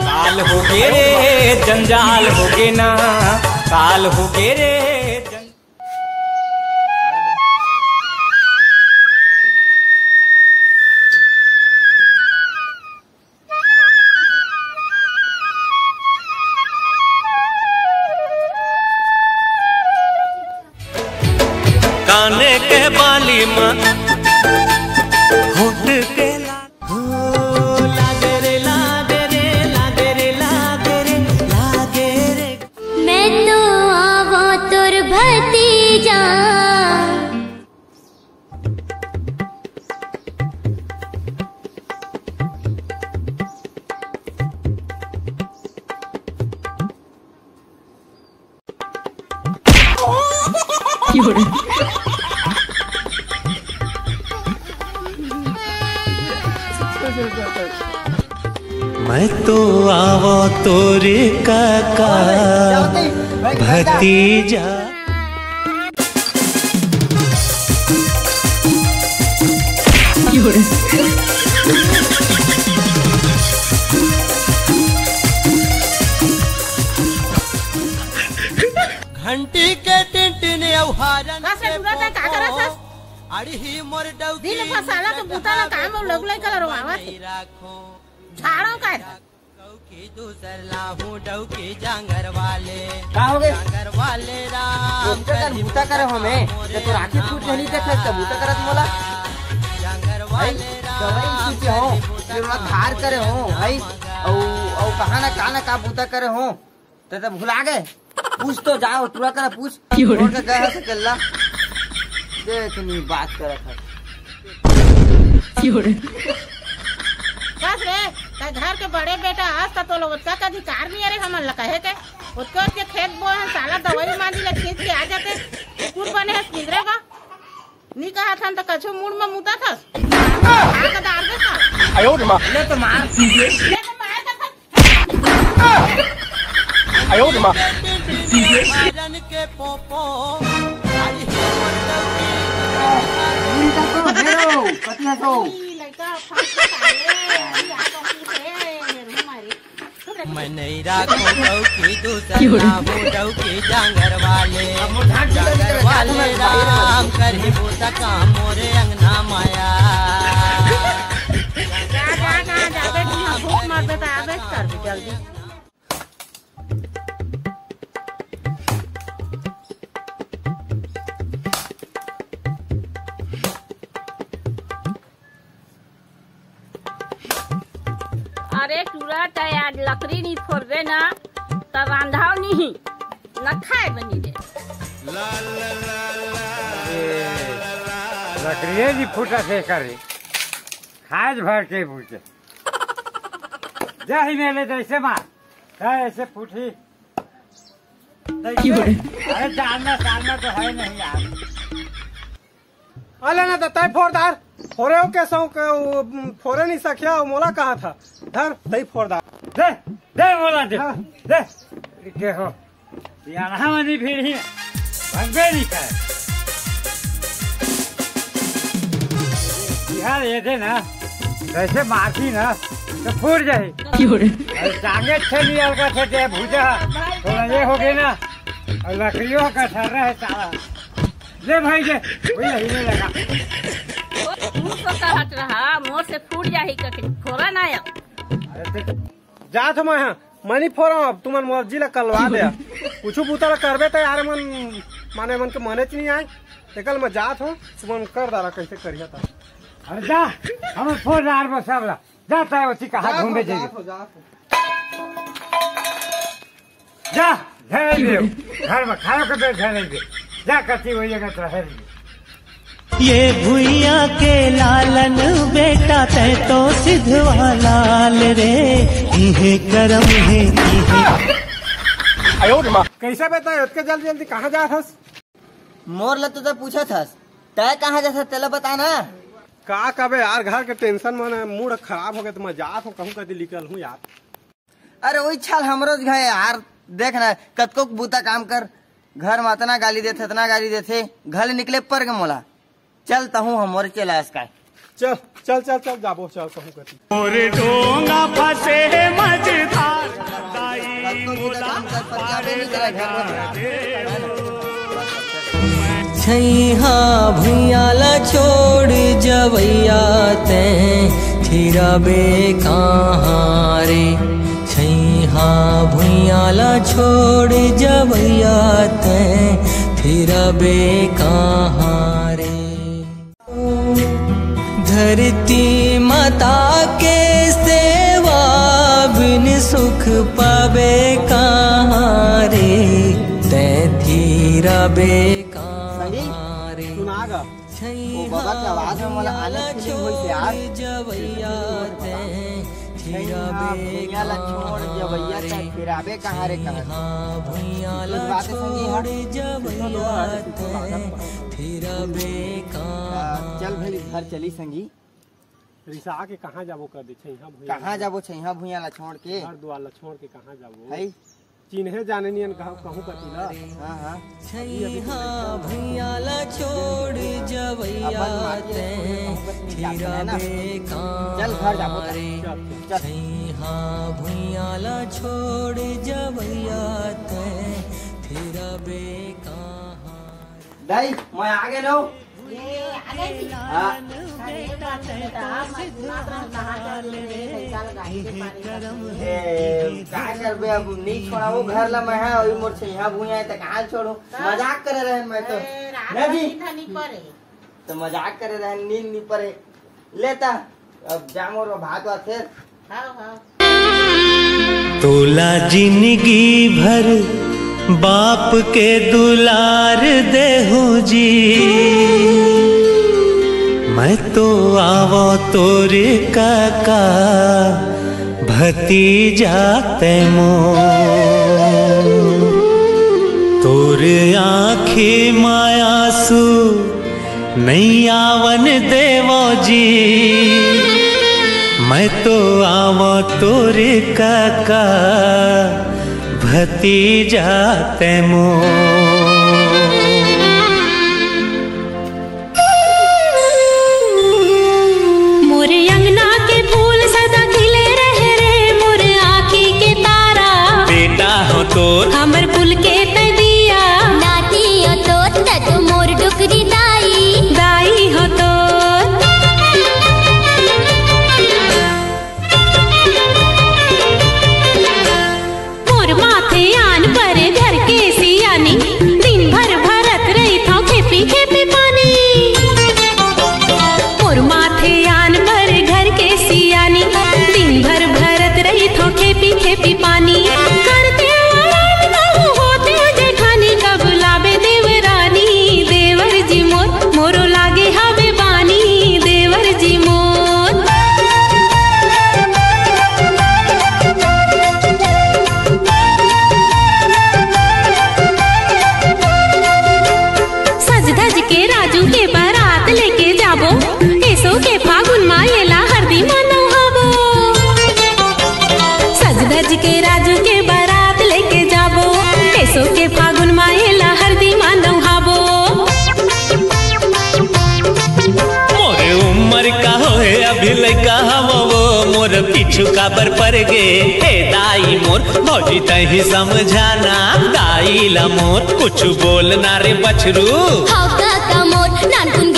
काल हो गे रे जंजाल हो गे ना, काल हो गे रे काने के बाली में होठ के लागे रे लागे रे लागे रे लागे रे लागे रे। मैं तो आवो तोर भतीजा, मैं तो आवो तोरे काका भतीजा। घंटी के टिंटिन औहारन अड़ी ही मोर डौकी दिन फसाला के बुताला काम लगले कलर आवा झाड़ो का डौकी दूसर लाहू डौकी जांगर वाले राम कर बूता करे हमें ते तो राखी फूट नहीं देखे त बूता करत मोला जांगर वाले दवाई सीते हो फिर धार करे हो भाई औ कहां ना का बूता करे हो ते भुला गए। पूछ तो जाओ तुरा कर पूछ छोड़ के गए से कल्ला देख नहीं बात करत है। बस रे का घर के बड़े बेटा आज तक तो लोग उसका अधिकार नहीं है हमन ला कहे के उसको के खेत बोए हैं साला दवाई मांदी ले खींच के आ जाते कुछ बने है किधरे का नहीं कहा था तो कछु मूड में मुता था आ का दार दे था आयो रे मां ले तो मार आयो रे मां के पोपो कतिया तो मैं नहीं राखो डौकी दूसर लाहू डौकी जांगर वाले राम करी बूता काम मोरे अंगना माया। भूख मार बेटा आवे कर भी जल्दी। अरे टूरा यार लकड़ी नहीं फोड़बे ना तो रांधाव नहीं न खाए बनी दे लकड़िए जी फूटा से करे खाज भर के पूछे जा ही मेले जैसे मार ऐसे फूटी अरे जानना तो है नहीं यार। अले ना तय फोड़दार फोरे हो कैसा फोरे नहीं सकिया मोला कहा था धर सही फोड़दार दे दे मोला दे दे के हो यहाँ मनी भीड़ ही भंगे नहीं खाए यार ये दे ना कैसे मारती ना तो फूट जाए टांगे अच्छे नहीं हल्का थे दे भूजा थोड़ा ये हो गए ना और लकड़ियों का ठहरा है सारा ले भाई दे वही नहीं लगा हट रहा मोर से फूट जाही ककड़ी फोरा ना आया जा तो मैं मनी फोरा अब तुमन मर्जी ला कलवा दे कुछ बूता ला करबे तो यार मन माने मन के मने च नहीं आए एकल मैं जात हूं तुमन कर दारा कैसे करिया था। अरे जा हम फोड़ यार बस सब ला जाता है उसी कहा घूमे जाइए जा घर में खाना के बेच है जा करती वही जगह रहे ये भुइया के लालन बेटा तै तो सिद्धवा लाल रे इहे करम है आयो रे मां कैसा बेटा इतने जल्दी जल्दी कहाँ जा थस मोर ल तो पूछा थस तय कहाँ जा तेला बताना का कबे यार घर के टेंशन में मूड खराब हो गया तो मैं जात हूँ कहूँ कभी निकल हूँ यार। अरे वही छाल हमरो गए यार देख ना कतको बूता काम कर घर में इतना गाली देते घर निकले पर के मोला चलता हूँ हम चला इसका चल चल चल चल जाबो चल कहूँ कती और डोंगा फंसे मझधार छैहा भुइयाला छोड़ जवैया ते थिरबे कहाँ रे। छैहा भुइयाला छोड़ जवैया ते थिरबे कहाँ रे। धरती माता के सेवा बिन सुख पावे कहाँ रे। ते थिरबे सुनागा वो बाबा के आवाज में मला आनंद फीलिंग होई से यार। जवैया ते भुइयाला छोड़ जवैया ते फिराबे कहाँ रे कहाँ। भुइयाला छोड़ जवैया ते थिरबे कहाँ। चल भाई घर चली संगी। रिसा के कहाँ जाबो कर दे छैहा भुइया कहाँ जाबो छैहा भुइयाला छोड़ के। घर दुआर छोड़ के कहाँ जाबो है चिन्हे जाने नियन कहूँ कती ला। हां हां छैहा भुइयाला छोड़ जवैया ते थिरबे कहाँ। चल घर जाबो रे। छैहा भुइयाला छोड़ जवैया ते थिरबे कहाँ। दाई मैं आ गए नो। ये आ गई हां अरे बात बेटा मैं कहाँ जा रही है साल गाड़ी के पानी ए का करबे अब नहीं छोड़ाओ घर ला मैं है ओई मोर छैहा भुइया त कहाँ छोड़ू। मजाक करे रहे मैं तो रात नहीं पड़े तो मजाक करे रहे नींद नहीं पड़े लेता अब जामोर भात वा फिर। हाँ हाँ तोला जिंदगी भर बाप के दुलार देहू जी। मैं तो आवो तोरे काका भतीजा तैमो। तोरे आँखी मायासू नहीं आवन देवो जी। मैं तो आवो तोरे काका भतीजा तैमो। मोरे अंगना के फूल सदा खिले रहे रे। मोरे आँखी के तारा बेटा हो तोर हमर पुल के तदिया। नाती हो तो तत मोर डुकरी दाई। दाई हो तो मोर माथे आन पर घर के सियानी। दिन भर भरत रही था खेपी खेपी पानी। मोर माथे आन पर घर के सियानी। दिन भर भरत रही था खेपी खेपी पानी। करते वरान बहु होते जेठानी। कब लाबे देवरानी। देवर जी मोर मोरो लागे हवे बानी। देवर जी मोर सज धज के राजू के बारात लेके जाबो। एसो के फागुन मायला हरदी मानो हबो। सज धज के राजू के बारात लेके जाबो। एसो के फागुन मायला हरदी मानो हबो। मोरे उम्र का होए अभी लइका हवो। मोर पीछू का बर पर गे हे दाई मोर। भौजी तही समझाना दाई ला मोर कुछ बोलना रे बछरू। हाउ का मोर नानकुन